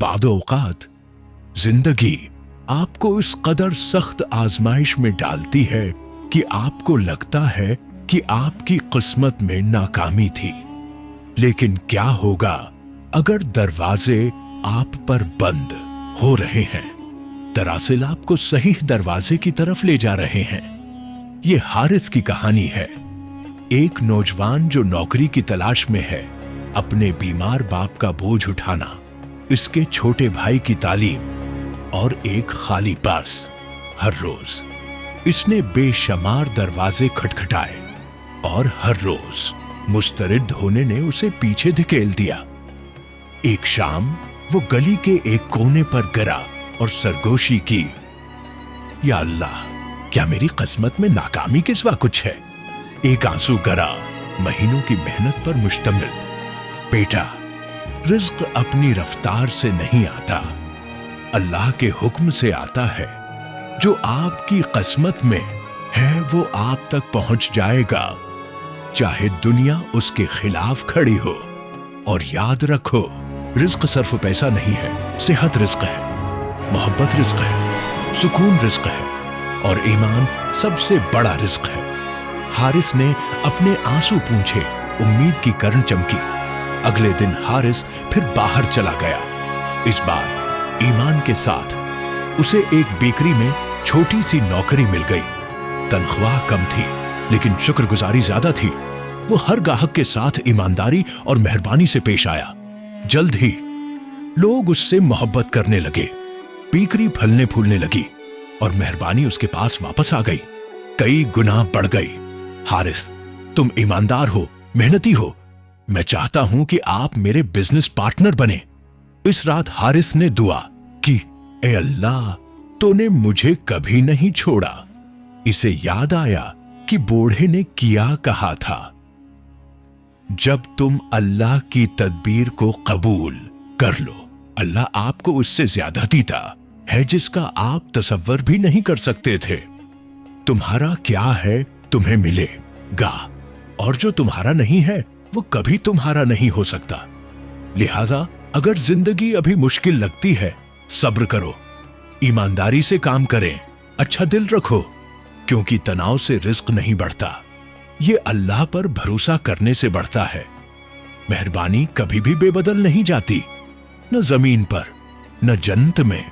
बाद औकात जिंदगी आपको इस कदर सख्त आजमाइश में डालती है कि आपको लगता है कि आपकी किस्मत में नाकामी थी। लेकिन क्या होगा अगर दरवाजे आप पर बंद हो रहे हैं? दरअसल आपको सही दरवाजे की तरफ ले जा रहे हैं। ये हारिस की कहानी है। एक नौजवान जो नौकरी की तलाश में है, अपने बीमार बाप का बोझ उठाना, इसके छोटे भाई की तालीम और एक खाली पर्स। हर रोज इसने बेशुमार दरवाजे खटखटाए और हर रोज मुस्तरिद होने ने उसे पीछे धकेल दिया। एक शाम वो गली के एक कोने पर गिरा और सरगोशी की, या अल्लाह, क्या मेरी किस्मत में नाकामी के सिवा कुछ है? एक आंसू गिरा महीनों की मेहनत पर मुश्तमिल। बेटा, रिज्क अपनी रफ्तार से नहीं आता, अल्लाह के हुक्म से आता है। जो आपकी किस्मत में है वो आप तक पहुंच जाएगा, चाहे दुनिया उसके खिलाफ खड़ी हो। और याद रखो, रिज्क सिर्फ पैसा नहीं है, सेहत रिज्क है, मोहब्बत रिज्क है, सुकून रिज्क है और ईमान सबसे बड़ा रिज्क है। हारिस ने अपने आंसू पूंछे, उम्मीद की किरण चमकी। अगले दिन हारिस फिर बाहर चला गया। इस बार ईमान के साथ उसे एक बेकरी में छोटी सी नौकरी मिल गई। तनख्वाह कम थी लेकिन शुक्रगुजारी ज्यादा थी। वो हर ग्राहक के साथ ईमानदारी और मेहरबानी से पेश आया। जल्द ही लोग उससे मोहब्बत करने लगे। बेकरी फलने फूलने लगी और मेहरबानी उसके पास वापस आ गई, कई गुना बढ़ गई। हारिस, तुम ईमानदार हो, मेहनती हो, मैं चाहता हूं कि आप मेरे बिजनेस पार्टनर बने। इस रात हारिस ने दुआ की, ए अल्लाह, तूने मुझे कभी नहीं छोड़ा। इसे याद आया कि बूढ़े ने किया कहा था, जब तुम अल्लाह की तदबीर को कबूल कर लो, अल्लाह आपको उससे ज्यादा देता है जिसका आप तसव्वुर भी नहीं कर सकते थे। तुम्हारा क्या है तुम्हें मिलेगा, और जो तुम्हारा नहीं है वो कभी तुम्हारा नहीं हो सकता। लिहाजा अगर जिंदगी अभी मुश्किल लगती है, सब्र करो, ईमानदारी से काम करें, अच्छा दिल रखो, क्योंकि तनाव से रिज्क नहीं बढ़ता, ये अल्लाह पर भरोसा करने से बढ़ता है। मेहरबानी कभी भी बेबदल नहीं जाती, न जमीन पर, न जन्नत में।